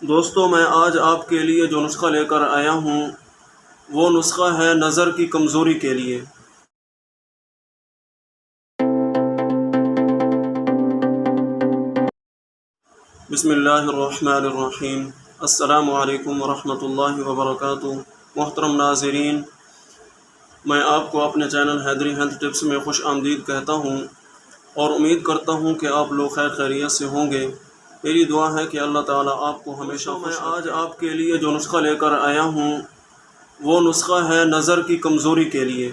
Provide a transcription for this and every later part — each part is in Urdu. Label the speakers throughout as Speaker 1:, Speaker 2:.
Speaker 1: دوستو میں آج آپ کے لیے جو نسخہ لے کر آیا ہوں وہ نسخہ ہے نظر کی کمزوری کے لیے۔ بسم اللہ الرحمن الرحیم۔ السلام علیکم ورحمۃ اللہ وبرکاتہ۔ محترم ناظرین، میں آپ کو اپنے چینل حیدری ہیلتھ ٹپس میں خوش آمدید کہتا ہوں اور امید کرتا ہوں کہ آپ لوگ خیر خیریت سے ہوں گے۔ میری دعا ہے کہ اللہ تعالیٰ آپ کو ہمیشہ میں آج آپ کے لیے جو نسخہ لے کر آیا ہوں وہ نسخہ ہے نظر کی کمزوری کے لیے۔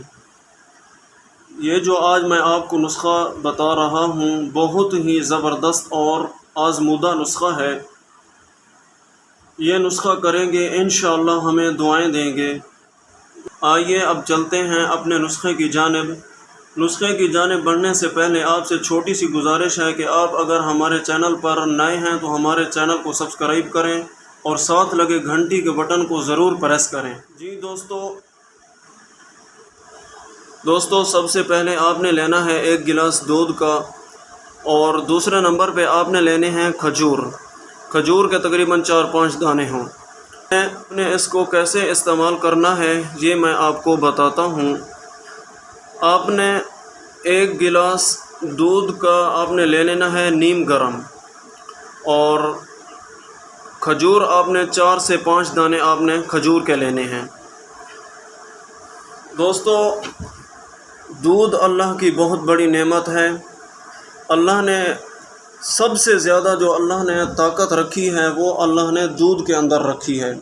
Speaker 1: یہ جو آج میں آپ کو نسخہ بتا رہا ہوں بہت ہی زبردست اور آزمودہ نسخہ ہے۔ یہ نسخہ کریں گے انشاءاللہ ہمیں دعائیں دیں گے۔ آئیے اب چلتے ہیں اپنے نسخے کی جانب۔ نسخے کی جانب بڑھنے سے پہلے آپ سے چھوٹی سی گزارش ہے کہ آپ اگر ہمارے چینل پر نئے ہیں تو ہمارے چینل کو سبسکرائب کریں اور ساتھ لگے گھنٹی کے بٹن کو ضرور پریس کریں۔ جی دوستو سب سے پہلے آپ نے لینا ہے 1 گلاس دودھ کا، اور دوسرے نمبر پہ آپ نے لینے ہیں کھجور کے تقریباً 4-5 دانے ہوں۔ آپ نے اس کو کیسے استعمال کرنا ہے یہ میں آپ کو بتاتا ہوں۔ آپ نے 1 گلاس دودھ کا آپ نے لے لینا ہے نیم گرم، اور کھجور آپ نے 4 سے 5 دانے آپ نے کھجور کے لینے ہیں۔ دوستو دودھ اللہ کی بہت بڑی نعمت ہے۔ اللہ نے سب سے زیادہ جو اللہ نے طاقت رکھی ہے وہ اللہ نے دودھ کے اندر رکھی ہے۔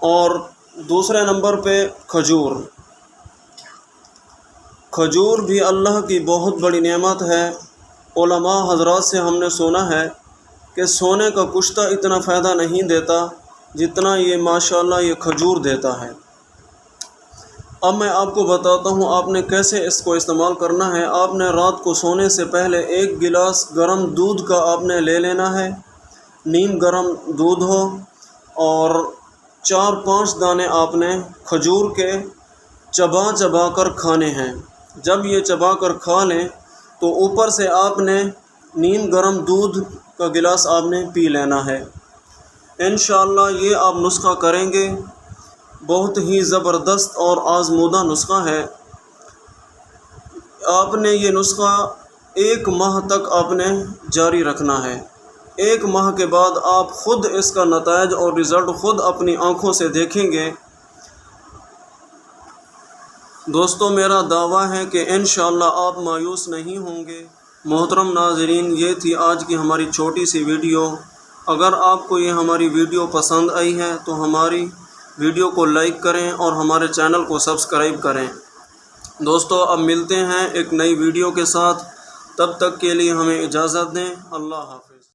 Speaker 1: اور دوسرے نمبر پہ کھجور بھی اللہ کی بہت بڑی نعمت ہے۔ علماء حضرات سے ہم نے سنا ہے کہ سونے کا کشتہ اتنا فائدہ نہیں دیتا جتنا یہ ماشاءاللہ یہ کھجور دیتا ہے۔ اب میں آپ کو بتاتا ہوں آپ نے کیسے اس کو استعمال کرنا ہے۔ آپ نے رات کو سونے سے پہلے 1 گلاس گرم دودھ کا آپ نے لے لینا ہے، نیم گرم دودھ ہو، اور 4-5 دانے آپ نے کھجور کے چبا کر کھانے ہیں۔ جب یہ چبا کر کھا لیں تو اوپر سے آپ نے نیم گرم دودھ کا گلاس آپ نے پی لینا ہے۔ انشاءاللہ یہ آپ نسخہ کریں گے، بہت ہی زبردست اور آزمودہ نسخہ ہے۔ آپ نے یہ نسخہ 1 ماہ تک آپ نے جاری رکھنا ہے۔ 1 ماہ کے بعد آپ خود اس کا نتائج اور رزلٹ خود اپنی آنکھوں سے دیکھیں گے۔ دوستو میرا دعویٰ ہے کہ انشاءاللہ آپ مایوس نہیں ہوں گے۔ محترم ناظرین، یہ تھی آج کی ہماری چھوٹی سی ویڈیو۔ اگر آپ کو یہ ہماری ویڈیو پسند آئی ہے تو ہماری ویڈیو کو لائک کریں اور ہمارے چینل کو سبسکرائب کریں۔ دوستو اب ملتے ہیں ایک نئی ویڈیو کے ساتھ، تب تک کے لیے ہمیں اجازت دیں۔ اللہ حافظ۔